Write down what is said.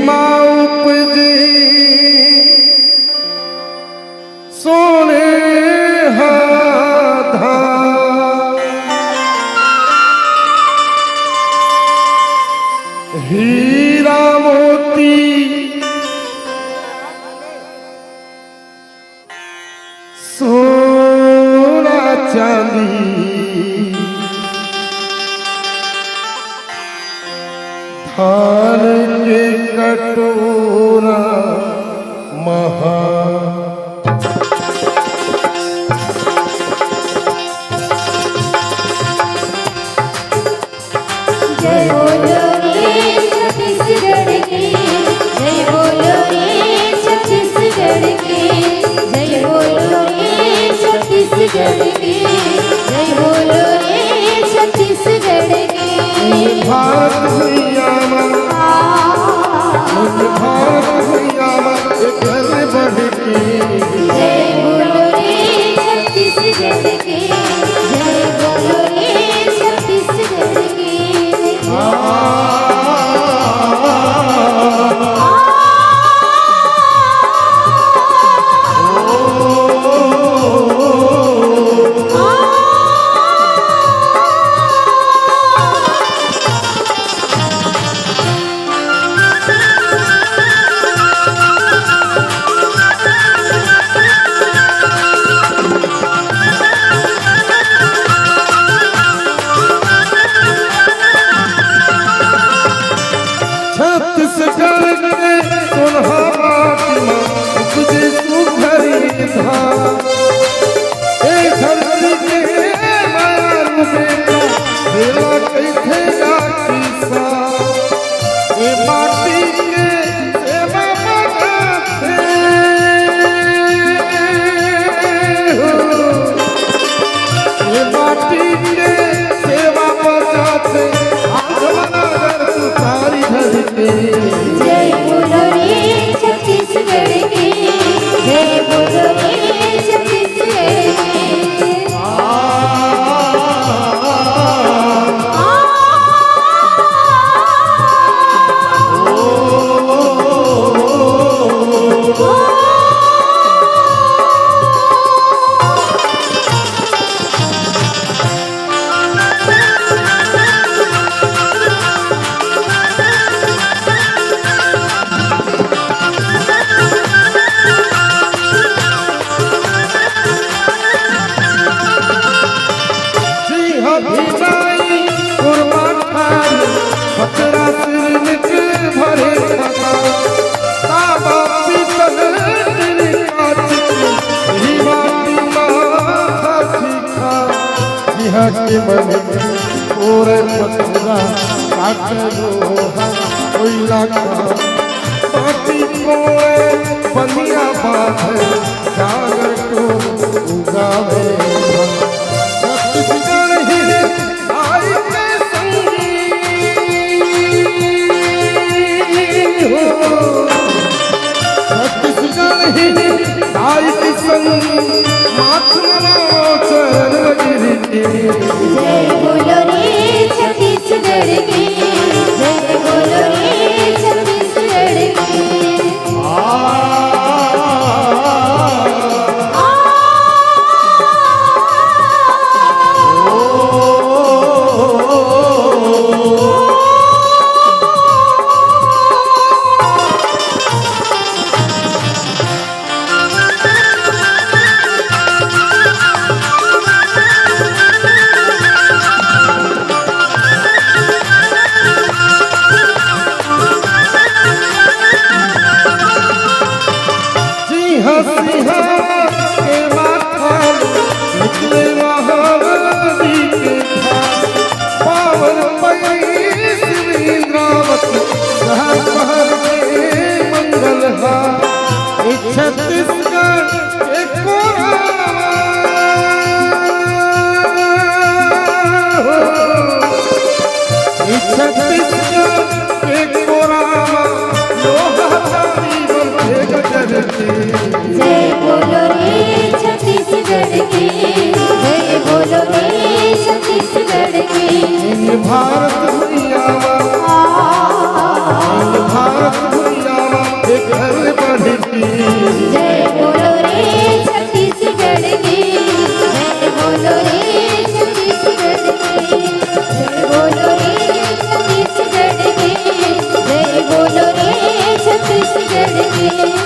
माँ उपजी सोने हाथा हीरा मोती सोना चांदी धान के कटोरा महा जय बोलो रे छत्तीसगढ़ के, जय बोलो रे छत्तीसगढ़ के, जय बोलो रे छत्तीसगढ़ के, जय बोलो रे छत्तीसगढ़ के। भारत भैया भारत भैया घर बढ़ के जय बोलो रे छत्तीसगढ़ के, जय बोलो रे छत्तीसगढ़ के। छत्तीसगढ़ के सोनहा माटी में उपजे सुघरी धान ए धरती के मारू बेटा बेला कैथे जा किसान ए माटी के सेवा मगाते हो ए माटी के सेवा मगाते आगमनगर तुतारी धर के जय बोलो रे छत्तीसगढ़ के, जय बोलो रे छत्तीसगढ़ के। खतरा सिर निक भरे खता ताबा पीतल काच ही माटी माथा ठीका जिहा के मन ओरे पतरा काट लोहा कोयला का पाटी कोए बनिया बात जागर को उगावे छत्तीसगढ़ ही आई के छत्तीसगढ़ ही आई की संग माथ मनाओ चरण गिरी के जय बोलो रे छत्तीसगढ़ के, जय बोलो रे छत्तीसगढ़ के। सिंहा के माथा निकले महानदी के घाट पावन पई शिवेंद्रावती शहर पहर के मंगल हा छत्तीसगढ़ के कोरा छत्तीसगढ़ के कोरा जय बोलो रे छत्तीसगढ़ के, जय बोलो रे छत्तीसगढ़ के। भारत भैया भारत भैया के